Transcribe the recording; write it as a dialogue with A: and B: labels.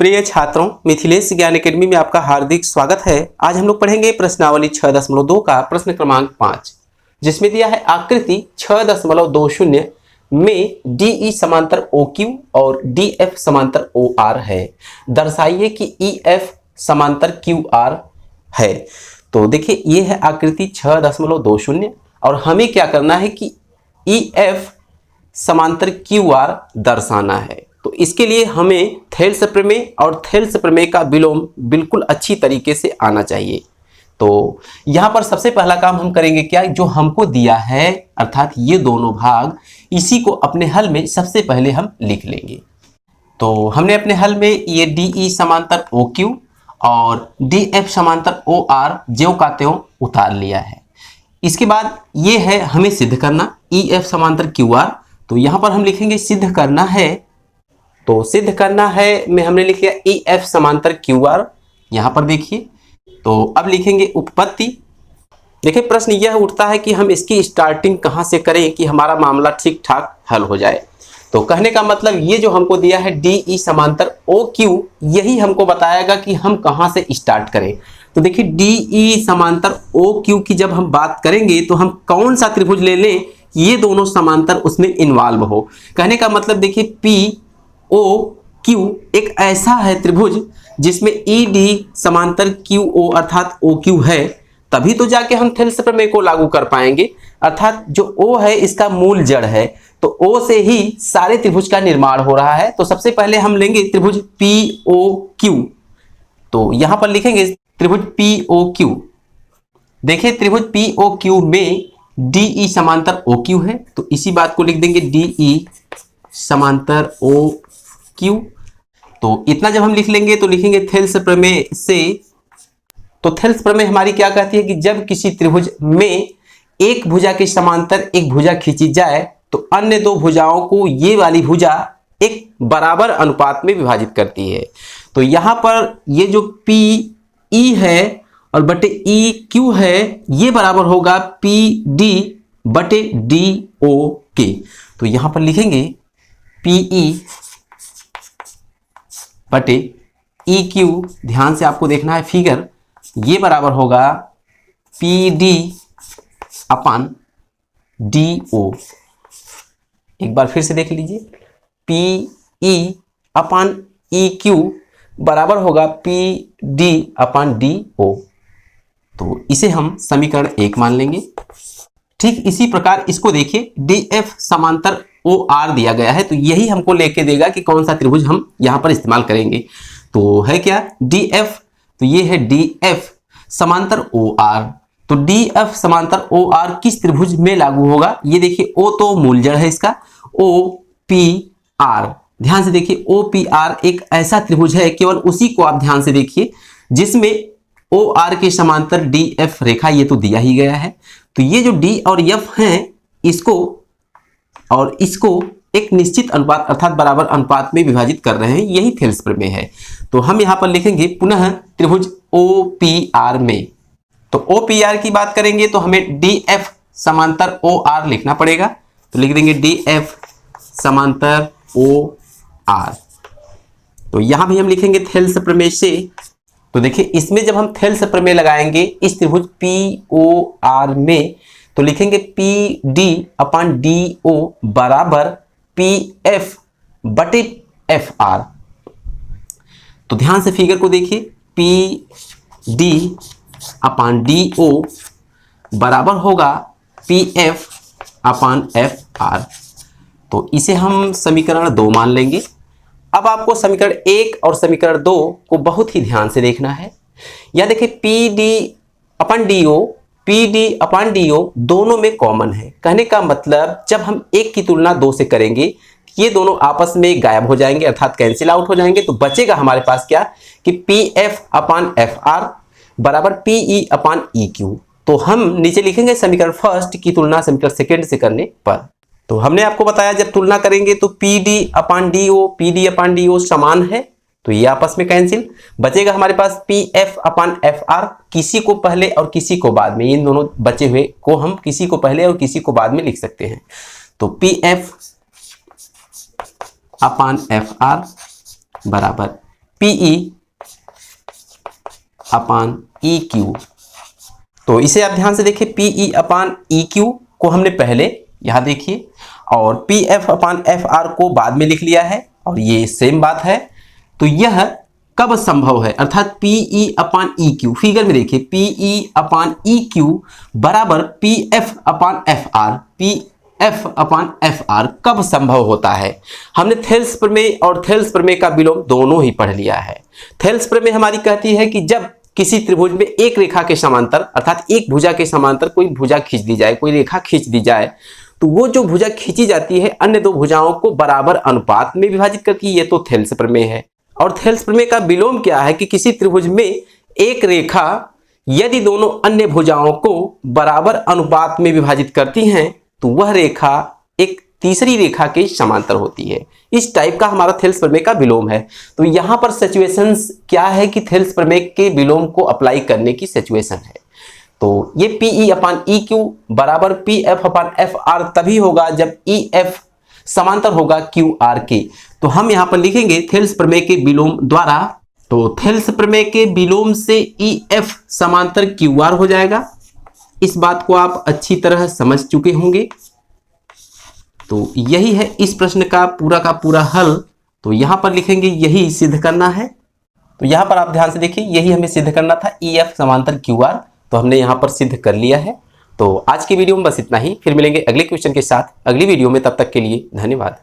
A: प्रिय छात्रों, मिथिलेश ज्ञान एकेडमी में आपका हार्दिक स्वागत है। आज हम लोग पढ़ेंगे प्रश्नावली 6.2 का प्रश्न क्रमांक 5, जिसमें दिया है आकृति 6.20 में DE समांतर OQ और DF समांतर OR है। दर्शाइए कि EF समांतर QR है। तो देखिए, ये है आकृति 6.20 और हमें क्या करना है कि EF समांतर QR दर्शाना है। तो इसके लिए हमें थेल्स प्रमेय और थेल्स प्रमेय का विलोम बिल्कुल अच्छी तरीके से आना चाहिए। तो यहाँ पर सबसे पहला काम हम करेंगे क्या, जो हमको दिया है अर्थात ये दोनों भाग, इसी को अपने हल में सबसे पहले हम लिख लेंगे। तो हमने अपने हल में ये DE समांतर OQ और DF समांतर OR ज्यों का त्यों उतार लिया है। इसके बाद ये है हमें सिद्ध करना EF समांतर QR। तो यहाँ पर हम लिखेंगे सिद्ध करना है। तो सिद्ध करना है में हमने लिख लिया EF समांतर QR। यहाँ पर देखिए, तो अब लिखेंगे उत्पत्ति। देखिए, प्रश्न यह उठता है कि हम इसकी स्टार्टिंग कहाँ से करें कि हमारा मामला ठीक ठाक हल हो जाए। तो कहने का मतलब ये जो हमको दिया है DE समांतर OQ, यही हमको बताएगा कि हम कहाँ से स्टार्ट करें। तो देखिए, DE समांतर OQ की जब हम बात करेंगे तो हम कौन सा त्रिभुज ले लें, ये दोनों समांतर उसमें इन्वॉल्व हो। कहने का मतलब देखिए, POQ एक ऐसा है त्रिभुज जिसमें ED समांतर QO अर्थात OQ है, तभी तो जाके हम थेल्स प्रमेय को लागू कर पाएंगे। अर्थात जो O है इसका मूल जड़ है, तो O से ही सारे त्रिभुज का निर्माण हो रहा है। तो सबसे पहले हम लेंगे त्रिभुज POQ। तो यहां पर लिखेंगे त्रिभुज POQ। देखिए, त्रिभुज POQ में DE समांतर OQ है, तो इसी बात को लिख देंगे DE समांतर OQ। तो इतना जब हम लिख लेंगे तो लिखेंगे थेल्स प्रमेय से। तो थेल्स प्रमेय हमारी क्या कहती है कि जब किसी त्रिभुज में एक भुजा के समांतर एक भुजा खींची जाए तो अन्य दो भुजाओं को ये वाली भुजा एक बराबर अनुपात में विभाजित करती है। तो यहाँ पर ये जो PE है और बटे EQ है, ये बराबर होगा PD बटे DO के। तो यहाँ पर लिखेंगे PE बटे EQ, ध्यान से आपको देखना है फिगर, ये बराबर होगा PD अपान DO। एक बार फिर से देख लीजिए, PE अपान EQ बराबर होगा PD अपान DO। तो इसे हम समीकरण 1 मान लेंगे। ठीक इसी प्रकार इसको देखिए, DF समांतर OR दिया गया है, तो यही हमको लेके देगा कि कौन सा त्रिभुज हम यहाँ पर इस्तेमाल करेंगे। तो है क्या DF, तो ये है DF समांतर OR। तो DF समांतर OR किस त्रिभुज में लागू होगा, ये देखिए, O तो मूल जड़ है इसका, OPR। ध्यान से देखिए, OPR एक ऐसा त्रिभुज है, केवल उसी को आप ध्यान से देखिए, जिसमें OR के समांतर DF रेखा ये तो दिया ही गया है। तो ये जो D और F हैं, इसको और इसको एक निश्चित अनुपात अर्थात बराबर अनुपात में विभाजित कर रहे हैं, यही थेल्स प्रमेय है। तो हम यहां पर लिखेंगे पुनः त्रिभुज OPR में। तो OPR की बात करेंगे तो हमें DF समांतर OR लिखना पड़ेगा। तो लिख देंगे DF समांतर OR। तो यहां भी हम लिखेंगे थेल्स प्रमेय से। तो देखिए, इसमें जब हम थेल्स प्रमेय लगाएंगे इस त्रिभुज POR में, तो लिखेंगे PD अपान DO बराबर PF बटे FR। तो ध्यान से फिगर को देखिए, PD अपान DO बराबर होगा PF अपान FR। तो इसे हम समीकरण 2 मान लेंगे। अब आपको समीकरण 1 और समीकरण 2 को बहुत ही ध्यान से देखना है। या देखिए, PD अपान DO दोनों में कॉमन है। कहने का मतलब जब हम एक की तुलना 2 से करेंगे, ये दोनों आपस में गायब हो जाएंगे अर्थात कैंसिल आउट हो जाएंगे। तो बचेगा हमारे पास क्या कि PF अपान FR बराबर PE अपान EQ। तो हम नीचे लिखेंगे समीकरण फर्स्ट की तुलना समीकरण सेकेंड से करने पर। तो हमने आपको बताया जब तुलना करेंगे तो PD अपान DO समान है, तो ये आपस में कैंसिल। बचेगा हमारे पास PF अपान FR, किसी को पहले और किसी को बाद में, इन दोनों बचे हुए को हम किसी को पहले और किसी को बाद में लिख सकते हैं। तो PF अपान FR बराबर PE अपान EQ। तो इसे आप ध्यान से देखिए, PE अपान EQ को हमने पहले यहां देखिए और PF अपान FR को बाद में लिख लिया है और ये सेम बात है। तो यह कब संभव है, अर्थात PE अपान EQ, फिगर में देखिए PE अपान EQ बराबर PF अपान FR, PF अपान FR कब संभव होता है। हमने थेल्स प्रमेय और थेल्स प्रमेय का विलोम दोनों ही पढ़ लिया है। थेल्स प्रमेय हमारी कहती है कि जब किसी त्रिभुज में एक रेखा के समांतर अर्थात एक भुजा के समांतर कोई भुजा खींच दी जाए, कोई रेखा खींच दी जाए, तो वो जो भुजा खींची जाती है अन्य दो भुजाओं को बराबर अनुपात में विभाजित करती है। ये तो थेल्स प्रमेय है। और थेल्स प्रमेय का विलोम क्या है कि किसी त्रिभुज में एक रेखा यदि दोनों अन्य भुजाओं को बराबर अनुपात में विभाजित करती हैं तो वह रेखा एक तीसरी रेखा के समांतर होती है। इस टाइप का हमारा थेल्स प्रमेय का विलोम है। तो यहां पर सिचुएशंस क्या है कि थेल्स प्रमेय के विलोम को अप्लाई करने की सिचुएशन है। तो ये PE अपान EQ बराबर PF अपान FR तभी होगा जब EF समांतर होगा QR के। तो हम यहां पर लिखेंगे थेल्स प्रमेय के विलोम द्वारा, तो थेल्स प्रमेय के विलोम से EF समांतर QR हो जाएगा। इस बात को आप अच्छी तरह समझ चुके होंगे। तो यही है इस प्रश्न का पूरा हल। तो यहां पर लिखेंगे यही सिद्ध करना है। तो यहां पर आप ध्यान से देखिए, यही हमें सिद्ध करना था, EF समांतर QR, तो हमने यहां पर सिद्ध कर लिया है। तो आज की वीडियो में बस इतना ही, फिर मिलेंगे अगले क्वेश्चन के साथ अगली वीडियो में। तब तक के लिए धन्यवाद।